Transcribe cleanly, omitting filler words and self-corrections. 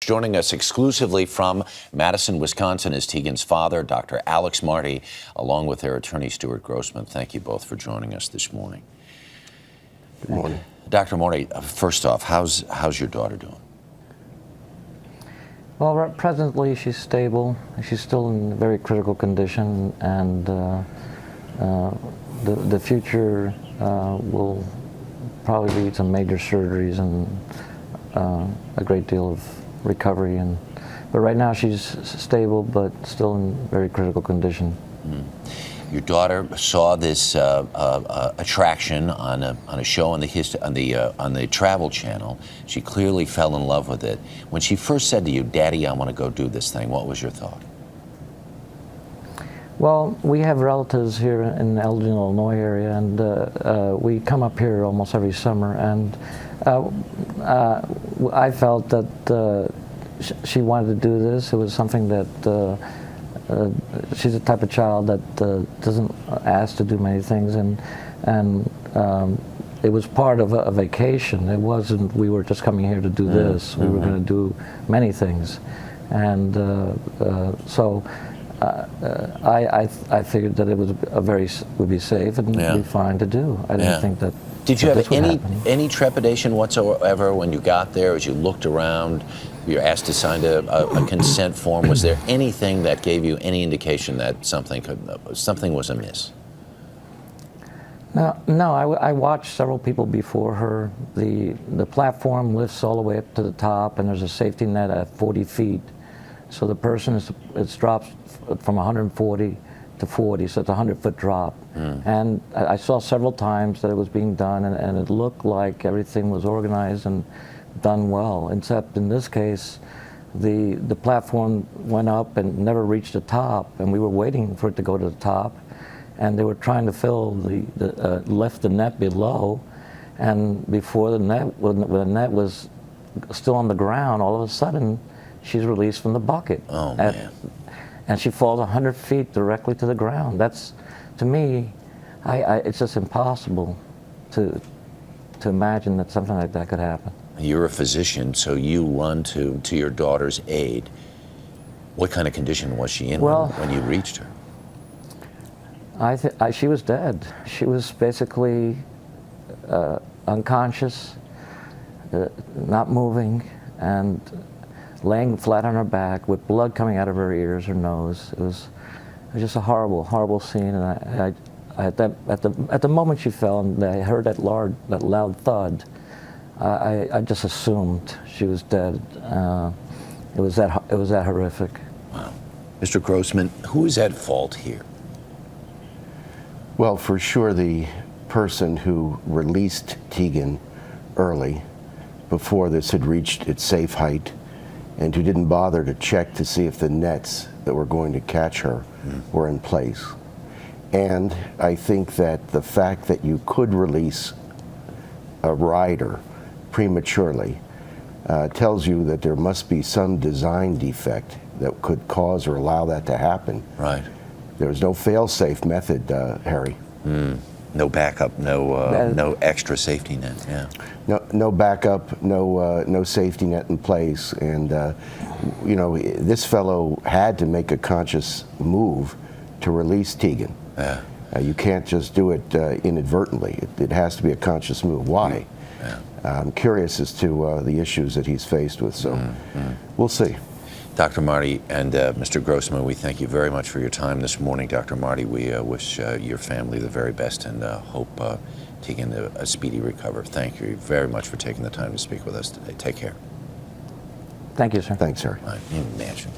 Joining us exclusively from Madison, Wisconsin is Tegan's father, Dr. Alex Marti, along with their attorney, Stuart Grossman. Thank you both for joining us this morning. Good morning. Dr. Marti, first off, how's your daughter doing? Well, presently she's stable. She's still in very critical condition, and the future will probably be some major surgeries and a great deal of recovery. But right now she's stable, but still in very critical condition. Your daughter saw this attraction on a show on the Travel Channel. She clearly fell in love with it. When she first said to you, "Daddy, I want to go do this thing," what was your thought? Well, we have relatives here in the Elgin, Illinois area, and we come up here almost every summer. And I felt that she wanted to do this. It was something that she's the type of child that doesn't ask to do many things, and it was part of a vacation. It wasn't we were just coming here to do this. We were going to do many things, and so I figured that it was would be safe and be fine to do. I didn't think that. Did you have any trepidation whatsoever when you got there? As you looked around, you were asked to sign a consent form. Was there anything that gave you any indication that something was amiss? No. I watched several people before her. The platform lifts all the way up to the top, and there's a safety net at 40 feet. So the person it drops from 140 to 40, so it's a 100-foot drop. And I saw several times that it was being done, and it looked like everything was organized and done well, except in this case, the platform went up and never reached the top, and we were waiting for it to go to the top, and they were trying to lift the net below, and before the net, when the net was still on the ground, all of a sudden, she's released from the bucket. Oh, man. And she falls 100 feet directly to the ground. That's, to me, it's just impossible to imagine that something like that could happen. You're a physician, so you run to your daughter's aid. What kind of condition was she in when you reached her? She was dead. She was basically unconscious, not moving, and laying flat on her back with blood coming out of her ears, her nose. It was just a horrible, horrible scene. And at the moment she fell and I heard that loud thud, I just assumed she was dead. It was that horrific. Wow. Mr. Grossman, who is at fault here? Well, for sure, the person who released Tegan early, before this had reached its safe height, and who didn't bother to check to see if the nets that were going to catch her were in place. And I think that the fact that you could release a rider prematurely tells you that there must be some design defect that could cause or allow that to happen. Right. There was no fail-safe method, Harry. No backup, no extra safety net. Yeah. No backup, no safety net in place, and you know, this fellow had to make a conscious move to release Tegan. Yeah. You can't just do it inadvertently. It has to be a conscious move. Why? Yeah. I'm curious as to the issues that he's faced with. So we'll see. Dr. Marti and Mr. Grossman, we thank you very much for your time this morning. Dr. Marti, we wish your family the very best and hope Tegan a speedy recovery. Thank you very much for taking the time to speak with us today. Take care. Thank you, sir. Thanks, sir. Imagine.